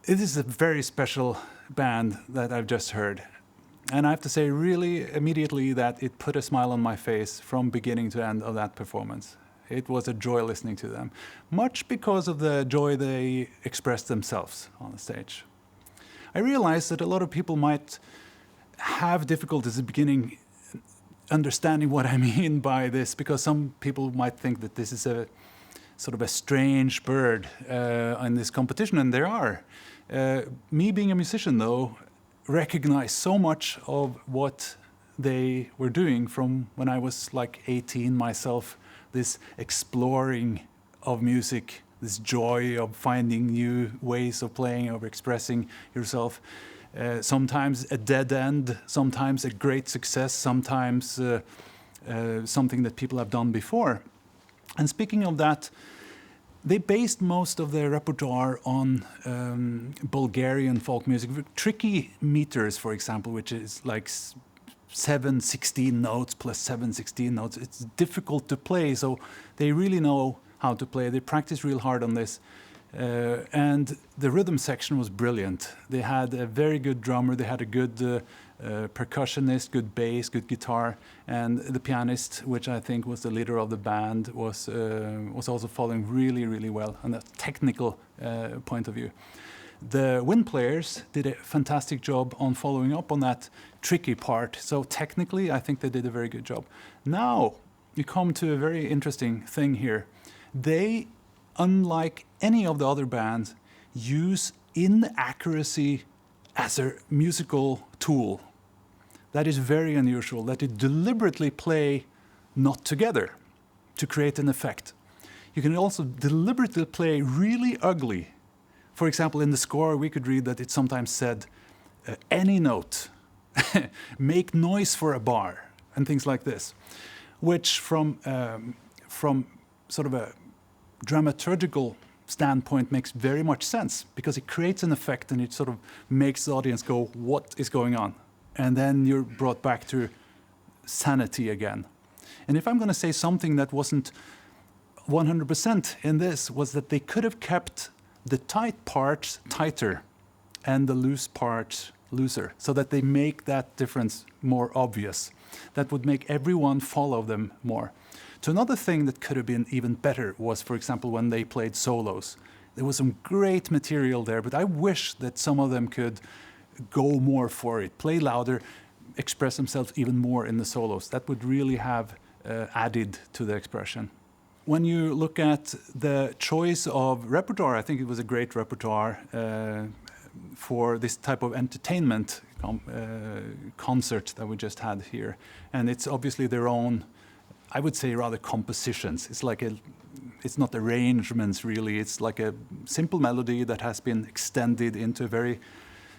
It is a very special band that I've just heard. And I have to say really immediately that it put a smile on my face from beginning to end of that performance. It was a joy listening to them, much because of the joy they expressed themselves on the stage. I realized that a lot of people might have difficulties at the beginning understanding what I mean by this, because some people might think that this is a sort of a strange bird in this competition, and there are. Me being a musician, though, recognized so much of what they were doing from when I was like 18 myself, this exploring of music, this joy of finding new ways of playing, of expressing yourself. Sometimes a dead end, sometimes a great success, sometimes something that people have done before. And speaking of that, they based most of their repertoire on Bulgarian folk music. Tricky meters, for example, which is like 7/16 notes plus 7/16 notes. It's difficult to play, so they really know how to play. They practice real hard on this. And the rhythm section was brilliant. They had a very good drummer, they had a good percussionist, good bass, good guitar, and the pianist, which I think was the leader of the band, was also following really, really well on a technical point of view. The wind players did a fantastic job on following up on that tricky part. So technically, I think they did a very good job. Now, you come to a very interesting thing here. They, unlike any of the other bands, use inaccuracy as a musical tool. That is very unusual, that they deliberately play not together to create an effect. You can also deliberately play really ugly. For example, in the score, we could read that it sometimes said, any note, make noise for a bar, and things like this, which from sort of a dramaturgical standpoint makes very much sense, because it creates an effect and it sort of makes the audience go, what is going on? And then you're brought back to sanity again. And if I'm going to say something that wasn't 100% in this, was that they could have kept the tight parts tighter and the loose parts looser, so that they make that difference more obvious. That would make everyone follow them more. So another thing that could have been even better was, for example, when they played solos. There was some great material there, but I wish that some of them could go more for it, play louder, express themselves even more in the solos. That would really have added to the expression. When you look at the choice of repertoire, I think it was a great repertoire for this type of entertainment concert that we just had here. And it's obviously their own, I would say, rather compositions. It's not arrangements really. It's like a simple melody that has been extended into a very,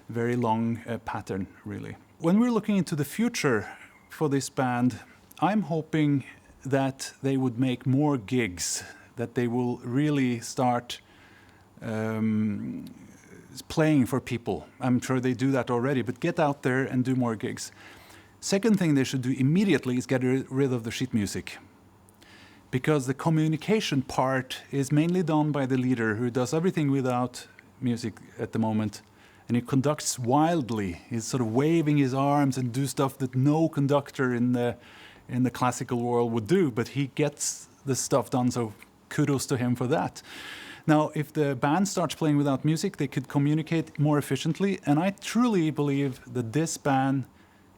very long pattern, really. When we're looking into the future for this band, I'm hoping that they would make more gigs, that they will really start playing for people. I'm sure they do that already, but get out there and do more gigs. Second thing they should do immediately is get rid of the sheet music, because the communication part is mainly done by the leader, who does everything without music at the moment, and he conducts wildly. He's sort of waving his arms and do stuff that no conductor in the classical world would do, but he gets the stuff done, so kudos to him for that. Now, if the band starts playing without music, they could communicate more efficiently, and I truly believe that this band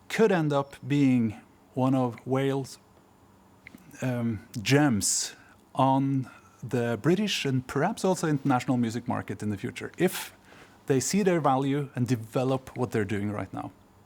could end up being one of Wales' gems on the British and perhaps also international music market in the future, if they see their value and develop what they're doing right now.